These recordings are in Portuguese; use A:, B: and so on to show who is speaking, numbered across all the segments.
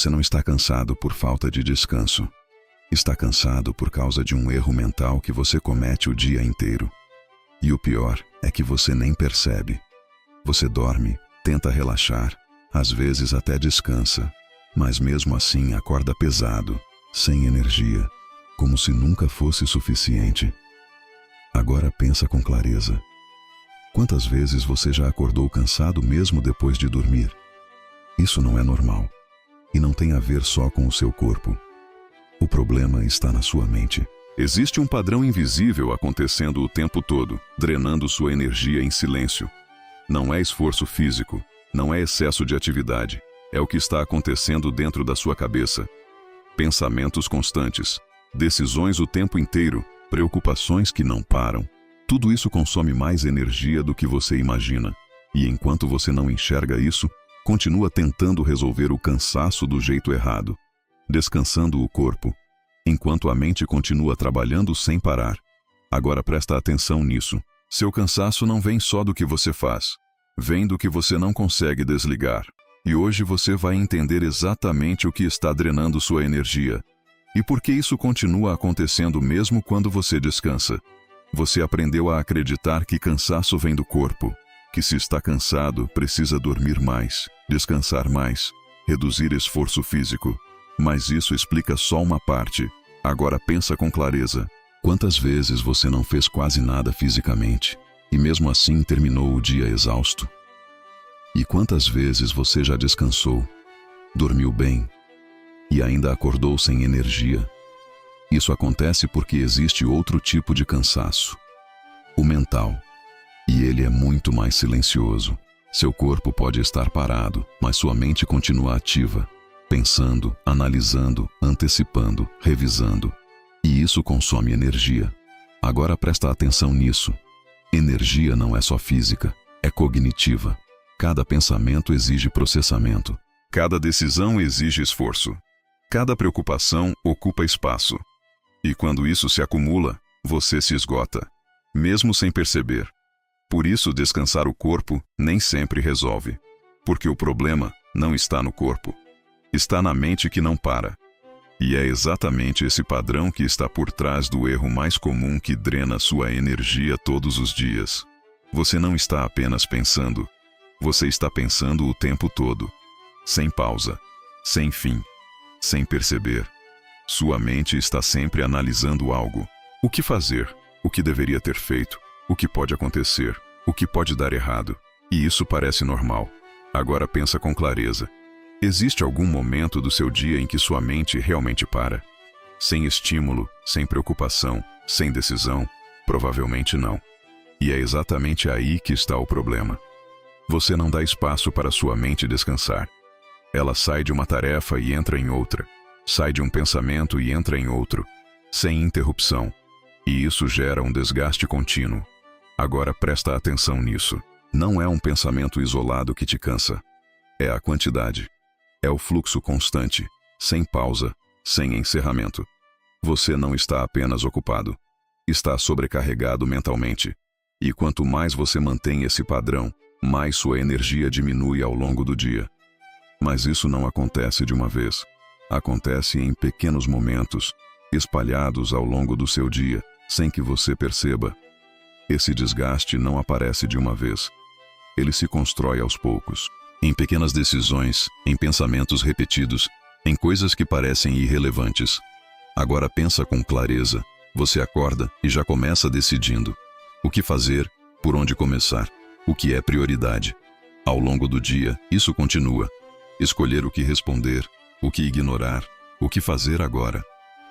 A: Você não está cansado por falta de descanso. Está cansado por causa de um erro mental que você comete o dia inteiro. E o pior é que você nem percebe. Você dorme, tenta relaxar, às vezes até descansa, mas mesmo assim acorda pesado, sem energia, como se nunca fosse suficiente. Agora pensa com clareza. Quantas vezes você já acordou cansado mesmo depois de dormir? Isso não é normal. E não tem a ver só com o seu corpo. O problema está na sua mente. Existe um padrão invisível acontecendo o tempo todo, drenando sua energia em silêncio. Não é esforço físico, não é excesso de atividade. É o que está acontecendo dentro da sua cabeça. Pensamentos constantes, decisões o tempo inteiro, preocupações que não param. Tudo isso consome mais energia do que você imagina. E enquanto você não enxerga isso, continua tentando resolver o cansaço do jeito errado, descansando o corpo, enquanto a mente continua trabalhando sem parar. Agora presta atenção nisso. Seu cansaço não vem só do que você faz, vem do que você não consegue desligar. E hoje você vai entender exatamente o que está drenando sua energia. E por que isso continua acontecendo mesmo quando você descansa. Você aprendeu a acreditar que cansaço vem do corpo, que se está cansado, precisa dormir mais, descansar mais, reduzir esforço físico. Mas isso explica só uma parte. Agora pensa com clareza. Quantas vezes você não fez quase nada fisicamente, e mesmo assim terminou o dia exausto? E quantas vezes você já descansou, dormiu bem, e ainda acordou sem energia? Isso acontece porque existe outro tipo de cansaço, o mental. E ele é muito mais silencioso. Seu corpo pode estar parado, mas sua mente continua ativa, pensando, analisando, antecipando, revisando. E isso consome energia. Agora presta atenção nisso. Energia não é só física, é cognitiva. Cada pensamento exige processamento. Cada decisão exige esforço. Cada preocupação ocupa espaço. E quando isso se acumula, você se esgota, mesmo sem perceber. Por isso, descansar o corpo nem sempre resolve. Porque o problema não está no corpo. Está na mente que não para. E é exatamente esse padrão que está por trás do erro mais comum que drena sua energia todos os dias. Você não está apenas pensando. Você está pensando o tempo todo. Sem pausa. Sem fim. Sem perceber. Sua mente está sempre analisando algo. O que fazer? O que deveria ter feito? O que pode acontecer? O que pode dar errado? E isso parece normal. Agora pensa com clareza. Existe algum momento do seu dia em que sua mente realmente para? Sem estímulo, sem preocupação, sem decisão? Provavelmente não. E é exatamente aí que está o problema. Você não dá espaço para sua mente descansar. Ela sai de uma tarefa e entra em outra. Sai de um pensamento e entra em outro, sem interrupção. E isso gera um desgaste contínuo. Agora presta atenção nisso. Não é um pensamento isolado que te cansa. É a quantidade. É o fluxo constante, sem pausa, sem encerramento. Você não está apenas ocupado. Está sobrecarregado mentalmente. E quanto mais você mantém esse padrão, mais sua energia diminui ao longo do dia. Mas isso não acontece de uma vez. Acontece em pequenos momentos, espalhados ao longo do seu dia, sem que você perceba. Esse desgaste não aparece de uma vez. Ele se constrói aos poucos, em pequenas decisões, em pensamentos repetidos, em coisas que parecem irrelevantes. Agora pensa com clareza. Você acorda e já começa decidindo. O que fazer, por onde começar, o que é prioridade. Ao longo do dia, isso continua. Escolher o que responder, o que ignorar, o que fazer agora,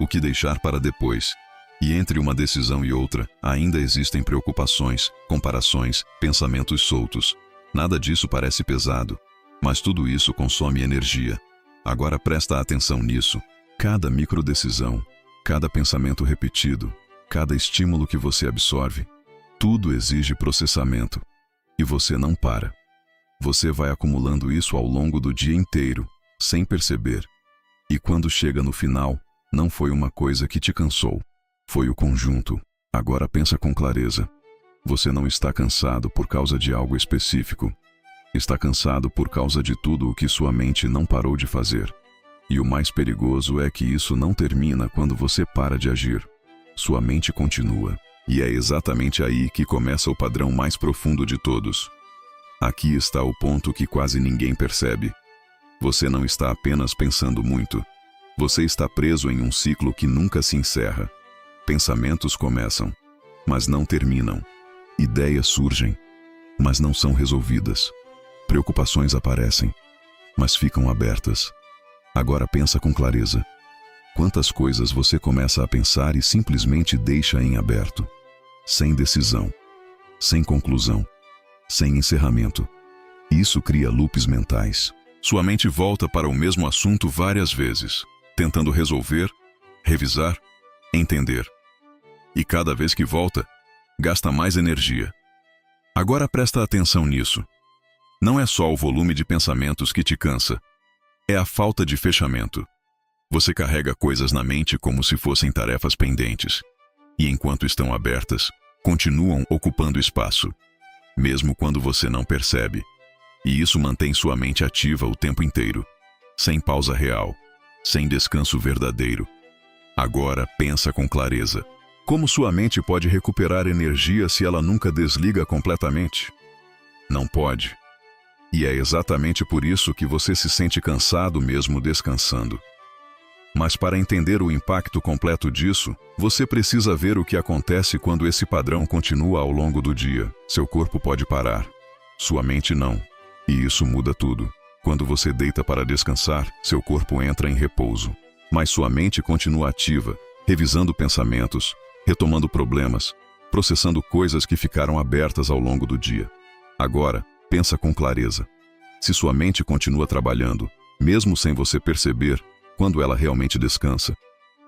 A: o que deixar para depois. E entre uma decisão e outra, ainda existem preocupações, comparações, pensamentos soltos. Nada disso parece pesado, mas tudo isso consome energia. Agora presta atenção nisso. Cada microdecisão, cada pensamento repetido, cada estímulo que você absorve, tudo exige processamento. E você não para. Você vai acumulando isso ao longo do dia inteiro, sem perceber. E quando chega no final, não foi uma coisa que te cansou. Foi o conjunto. Agora pensa com clareza. Você não está cansado por causa de algo específico. Está cansado por causa de tudo o que sua mente não parou de fazer. E o mais perigoso é que isso não termina quando você para de agir. Sua mente continua. E é exatamente aí que começa o padrão mais profundo de todos. Aqui está o ponto que quase ninguém percebe. Você não está apenas pensando muito. Você está preso em um ciclo que nunca se encerra. Pensamentos começam, mas não terminam. Ideias surgem, mas não são resolvidas. Preocupações aparecem, mas ficam abertas. Agora pensa com clareza. Quantas coisas você começa a pensar e simplesmente deixa em aberto? Sem decisão, sem conclusão, sem encerramento. Isso cria loops mentais. Sua mente volta para o mesmo assunto várias vezes, tentando resolver, revisar, entender. E cada vez que volta, gasta mais energia. Agora presta atenção nisso. Não é só o volume de pensamentos que te cansa. É a falta de fechamento. Você carrega coisas na mente como se fossem tarefas pendentes. E enquanto estão abertas, continuam ocupando espaço, mesmo quando você não percebe. E isso mantém sua mente ativa o tempo inteiro, sem pausa real, sem descanso verdadeiro. Agora pensa com clareza. Como sua mente pode recuperar energia se ela nunca desliga completamente? Não pode. E é exatamente por isso que você se sente cansado mesmo descansando. Mas para entender o impacto completo disso, você precisa ver o que acontece quando esse padrão continua ao longo do dia. Seu corpo pode parar, sua mente não. E isso muda tudo. Quando você deita para descansar, seu corpo entra em repouso. Mas sua mente continua ativa, revisando pensamentos, retomando problemas, processando coisas que ficaram abertas ao longo do dia. Agora, pensa com clareza. Se sua mente continua trabalhando, mesmo sem você perceber, quando ela realmente descansa,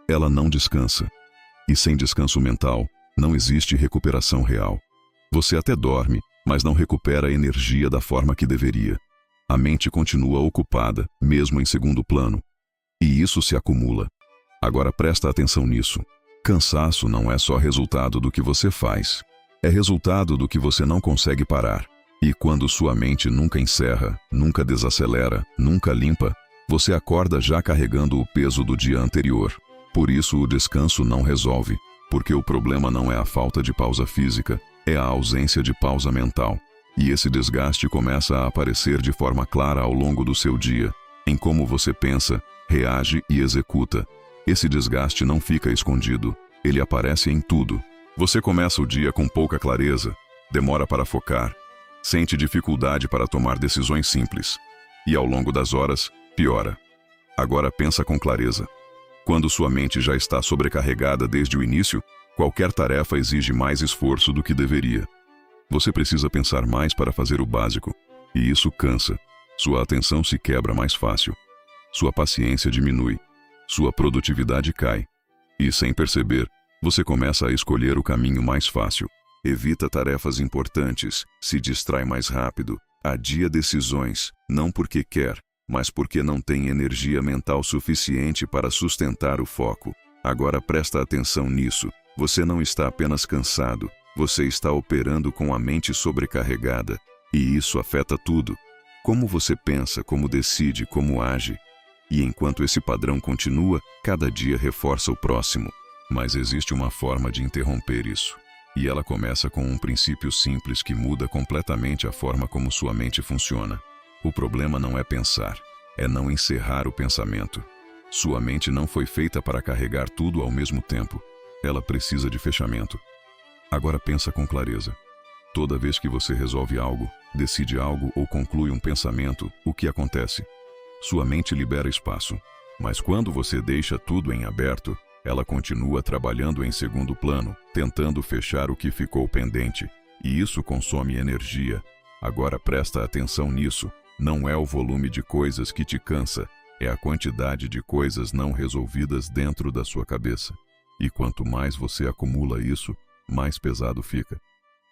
A: ela não descansa. E sem descanso mental, não existe recuperação real. Você até dorme, mas não recupera a energia da forma que deveria. A mente continua ocupada, mesmo em segundo plano. E isso se acumula. Agora presta atenção nisso. Cansaço não é só resultado do que você faz. É resultado do que você não consegue parar. E quando sua mente nunca encerra, nunca desacelera, nunca limpa, você acorda já carregando o peso do dia anterior. Por isso o descanso não resolve, porque o problema não é a falta de pausa física, é a ausência de pausa mental. E esse desgaste começa a aparecer de forma clara ao longo do seu dia, em como você pensa, reage e executa. Esse desgaste não fica escondido, ele aparece em tudo. Você começa o dia com pouca clareza, demora para focar, sente dificuldade para tomar decisões simples. E ao longo das horas, piora. Agora pensa com clareza. Quando sua mente já está sobrecarregada desde o início, qualquer tarefa exige mais esforço do que deveria. Você precisa pensar mais para fazer o básico, e isso cansa. Sua atenção se quebra mais fácil. Sua paciência diminui. Sua produtividade cai. E sem perceber, você começa a escolher o caminho mais fácil. Evita tarefas importantes, se distrai mais rápido, adia decisões, não porque quer, mas porque não tem energia mental suficiente para sustentar o foco. Agora presta atenção nisso. Você não está apenas cansado, você está operando com a mente sobrecarregada. E isso afeta tudo. Como você pensa, como decide, como age. E enquanto esse padrão continua, cada dia reforça o próximo. Mas existe uma forma de interromper isso. E ela começa com um princípio simples que muda completamente a forma como sua mente funciona. O problema não é pensar, é não encerrar o pensamento. Sua mente não foi feita para carregar tudo ao mesmo tempo. Ela precisa de fechamento. Agora pensa com clareza. Toda vez que você resolve algo, decide algo ou conclui um pensamento, o que acontece? Sua mente libera espaço. Mas quando você deixa tudo em aberto, ela continua trabalhando em segundo plano, tentando fechar o que ficou pendente. E isso consome energia. Agora presta atenção nisso. Não é o volume de coisas que te cansa, é a quantidade de coisas não resolvidas dentro da sua cabeça. E quanto mais você acumula isso, mais pesado fica.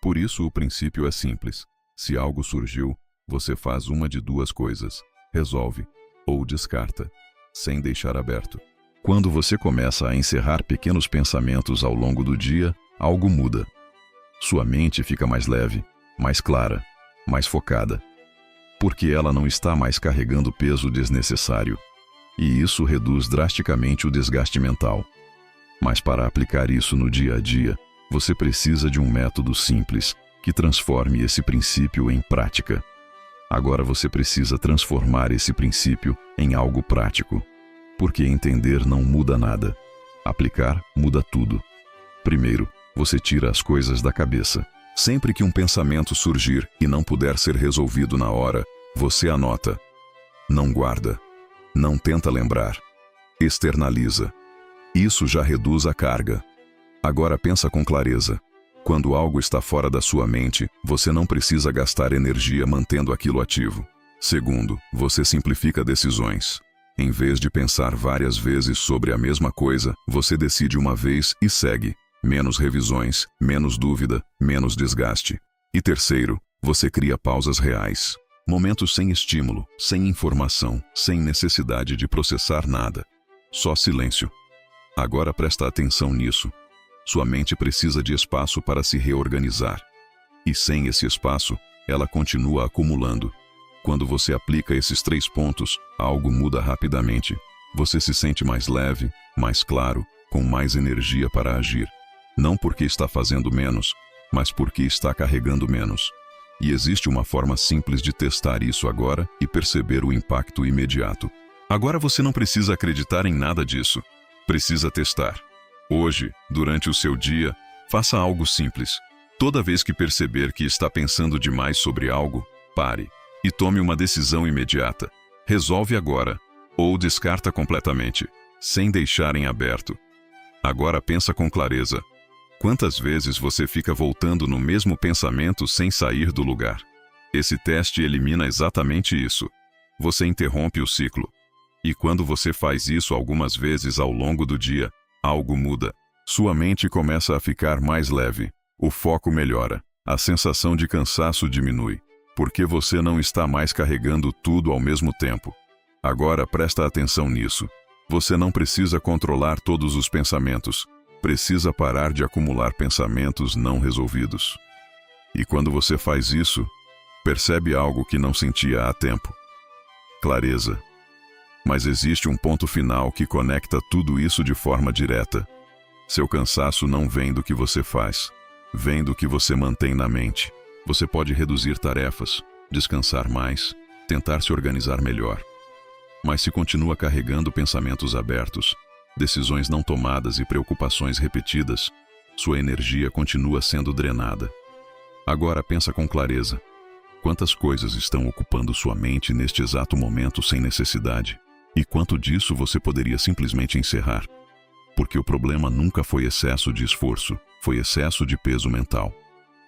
A: Por isso o princípio é simples. Se algo surgiu, você faz uma de duas coisas: resolve ou descarta, sem deixar aberto. Quando você começa a encerrar pequenos pensamentos ao longo do dia, algo muda. Sua mente fica mais leve, mais clara, mais focada. Porque ela não está mais carregando peso desnecessário. e isso reduz drasticamente o desgaste mental. Mas para aplicar isso no dia a dia, você precisa de um método simples que transforme esse princípio em prática. Agora você precisa transformar esse princípio em algo prático, porque entender não muda nada. Aplicar muda tudo. Primeiro, você tira as coisas da cabeça. Sempre que um pensamento surgir e não puder ser resolvido na hora, você anota. Não guarda. Não tenta lembrar. Externaliza. Isso já reduz a carga. Agora pensa com clareza. Quando algo está fora da sua mente, você não precisa gastar energia mantendo aquilo ativo. Segundo, você simplifica decisões. Em vez de pensar várias vezes sobre a mesma coisa, você decide uma vez e segue. Menos revisões, menos dúvida, menos desgaste. E terceiro, você cria pausas reais. Momentos sem estímulo, sem informação, sem necessidade de processar nada. Só silêncio. Agora presta atenção nisso. Sua mente precisa de espaço para se reorganizar. E sem esse espaço, ela continua acumulando. Quando você aplica esses 3 pontos, algo muda rapidamente. Você se sente mais leve, mais claro, com mais energia para agir. Não porque está fazendo menos, mas porque está carregando menos. E existe uma forma simples de testar isso agora e perceber o impacto imediato. Agora você não precisa acreditar em nada disso. Precisa testar. Hoje, durante o seu dia, faça algo simples. Toda vez que perceber que está pensando demais sobre algo, pare e tome uma decisão imediata. Resolve agora, ou descarta completamente, sem deixar em aberto. Agora pensa com clareza. Quantas vezes você fica voltando no mesmo pensamento sem sair do lugar? Esse teste elimina exatamente isso. Você interrompe o ciclo. E quando você faz isso algumas vezes ao longo do dia, algo muda. Sua mente começa a ficar mais leve, o foco melhora, a sensação de cansaço diminui, porque você não está mais carregando tudo ao mesmo tempo. Agora presta atenção nisso. Você não precisa controlar todos os pensamentos. Precisa parar de acumular pensamentos não resolvidos. E quando você faz isso, percebe algo que não sentia há tempo. Clareza. Mas existe um ponto final que conecta tudo isso de forma direta. Seu cansaço não vem do que você faz, vem do que você mantém na mente. Você pode reduzir tarefas, descansar mais, tentar se organizar melhor. Mas se continua carregando pensamentos abertos, decisões não tomadas e preocupações repetidas, sua energia continua sendo drenada. Agora pensa com clareza. Quantas coisas estão ocupando sua mente neste exato momento sem necessidade? E quanto disso você poderia simplesmente encerrar? Porque o problema nunca foi excesso de esforço, foi excesso de peso mental.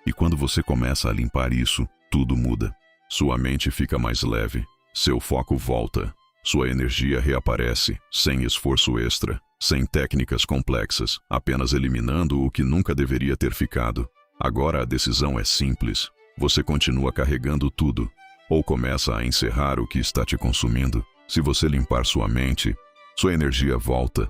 A: E quando você começa a limpar isso, tudo muda. Sua mente fica mais leve, seu foco volta. Sua energia reaparece, sem esforço extra, sem técnicas complexas, apenas eliminando o que nunca deveria ter ficado. Agora a decisão é simples. Você continua carregando tudo, ou começa a encerrar o que está te consumindo. Se você limpar sua mente, sua energia volta,